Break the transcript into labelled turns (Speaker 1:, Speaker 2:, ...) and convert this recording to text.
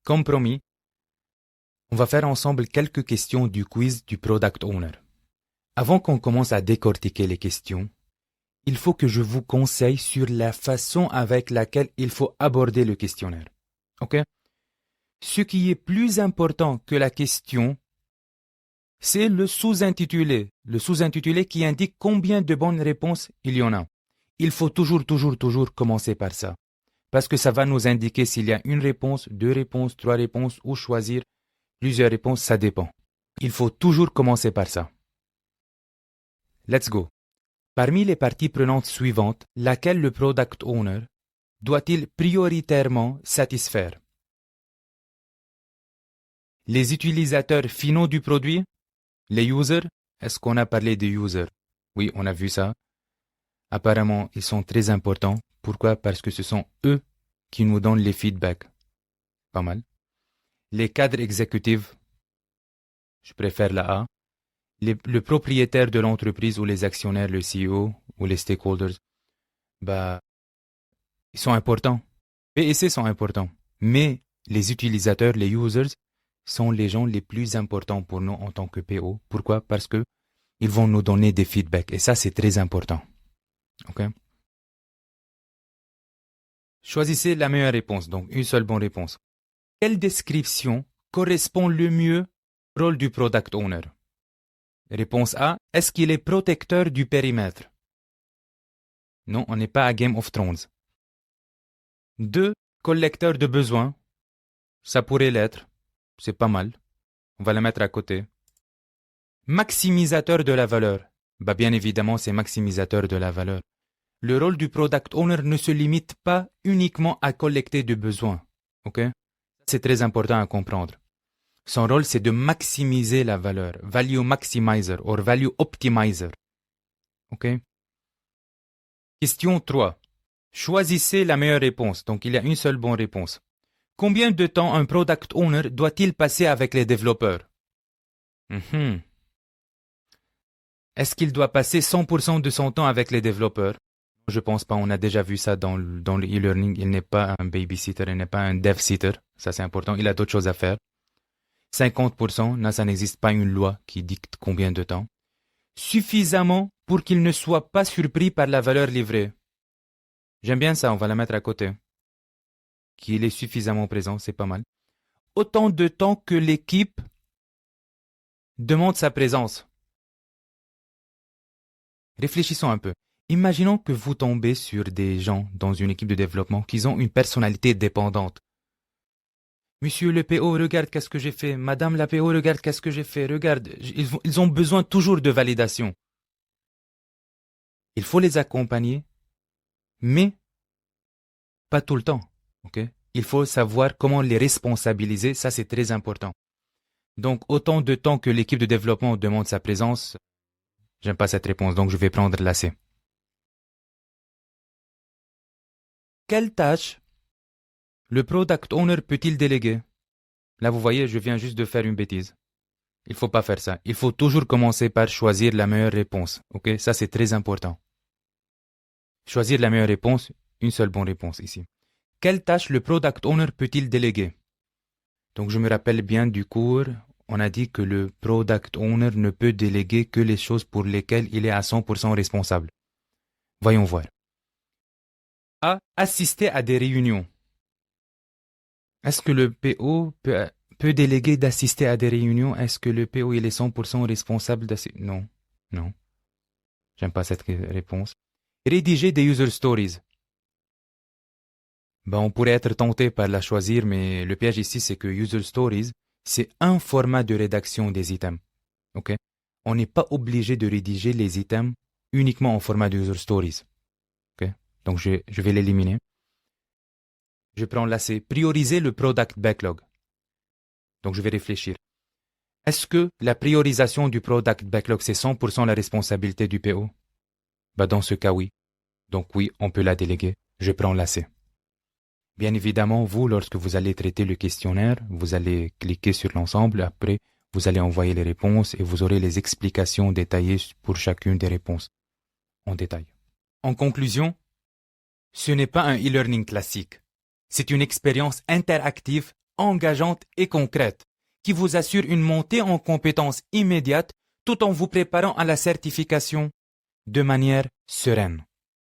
Speaker 1: Comme promis, on va faire ensemble quelques questions du quiz du Product Owner. Avant qu'on commence à décortiquer les questions, il faut que je vous conseille sur la façon avec laquelle il faut aborder le questionnaire. Ok? Ce qui est plus important que la question, c'est le sous-intitulé. Le sous-intitulé qui indique combien de bonnes réponses il y en a. Il faut toujours commencer par ça. Parce que ça va nous indiquer s'il y a une réponse, deux réponses, trois réponses ou choisir plusieurs réponses, ça dépend. Il faut toujours commencer par ça. Let's go. Parmi les parties prenantes suivantes, laquelle le Product Owner doit-il prioritairement satisfaire? Les utilisateurs finaux du produit? Les users? Est-ce qu'on a parlé des users? Oui, on a vu ça. Apparemment, ils sont très importants. Pourquoi? Parce que ce sont eux qui nous donnent les feedbacks. Pas mal. Les cadres exécutifs, je préfère la A. Le propriétaire de l'entreprise ou les actionnaires, le CEO ou les stakeholders, ils sont importants. P et C sont importants. Mais les utilisateurs, les users, sont les gens les plus importants pour nous en tant que PO. Pourquoi? Parce que ils vont nous donner des feedbacks. Et ça, c'est très important. OK? Choisissez la meilleure réponse. Donc, une seule bonne réponse. Quelle description correspond le mieux au rôle du Product Owner? Réponse A. Est-ce qu'il est protecteur du périmètre? Non, on n'est pas à Game of Thrones. 2. Collecteur de besoins. Ça pourrait l'être. C'est pas mal. On va la mettre à côté. Maximisateur de la valeur. Bien évidemment, c'est maximisateur de la valeur. Le rôle du Product Owner ne se limite pas uniquement à collecter des besoins. OK? C'est très important à comprendre. Son rôle, c'est de maximiser la valeur. Value maximizer or value optimizer. OK? Question 3. Choisissez la meilleure réponse. Donc, il y a une seule bonne réponse. Combien de temps un Product Owner doit-il passer avec les développeurs? Est-ce qu'il doit passer 100% de son temps avec les développeurs? Je pense pas, on a déjà vu ça dans le e-learning. Il n'est pas un babysitter, il n'est pas un dev-sitter. Ça, c'est important. Il a d'autres choses à faire. 50%, là, ça n'existe pas une loi qui dicte combien de temps. Suffisamment pour qu'il ne soit pas surpris par la valeur livrée. J'aime bien ça, on va la mettre à côté. Qu'il est suffisamment présent, c'est pas mal. Autant de temps que l'équipe demande sa présence. Réfléchissons un peu. Imaginons que vous tombez sur des gens dans une équipe de développement qui ont une personnalité dépendante. Monsieur le PO, regarde qu'est-ce que j'ai fait. Madame la PO, regarde qu'est-ce que j'ai fait. Regarde, ils ont besoin toujours de validation. Il faut les accompagner, mais pas tout le temps. Okay? Il faut savoir comment les responsabiliser. Ça, c'est très important. Donc, autant de temps que l'équipe de développement demande sa présence, j'aime pas cette réponse, donc je vais prendre la C. Quelle tâche le Product Owner peut-il déléguer? Là, vous voyez, je viens juste de faire une bêtise. Il faut pas faire ça. Il faut toujours commencer par choisir la meilleure réponse. Ok? Ça, c'est très important. Choisir la meilleure réponse, une seule bonne réponse ici. Quelle tâche le Product Owner peut-il déléguer? Donc, je me rappelle bien du cours, on a dit que le Product Owner ne peut déléguer que les choses pour lesquelles il est à 100% responsable. Voyons voir. A. Assister à des réunions. Est-ce que le PO peut déléguer d'assister à des réunions? Est-ce que le PO il est 100% responsable d'assister? Non. Non. J'aime pas cette réponse. Rédiger des user stories. On pourrait être tenté par la choisir, mais le piège ici, c'est que user stories, c'est un format de rédaction des items. OK? On n'est pas obligé de rédiger les items uniquement en format de user stories. OK? Donc, je vais l'éliminer. Je prends là, c'est prioriser le product backlog. Donc, je vais réfléchir. Est-ce que la priorisation du product backlog, c'est 100% la responsabilité du PO? Dans ce cas, oui. Donc, oui, on peut la déléguer. Je prends la C. Bien évidemment, vous, lorsque vous allez traiter le questionnaire, vous allez cliquer sur l'ensemble. Après, vous allez envoyer les réponses et vous aurez les explications détaillées pour chacune des réponses en détail. En conclusion, ce n'est pas un e-learning classique. C'est une expérience interactive engageante et concrète, qui vous assure une montée en compétences immédiate tout en vous préparant à la certification de manière sereine.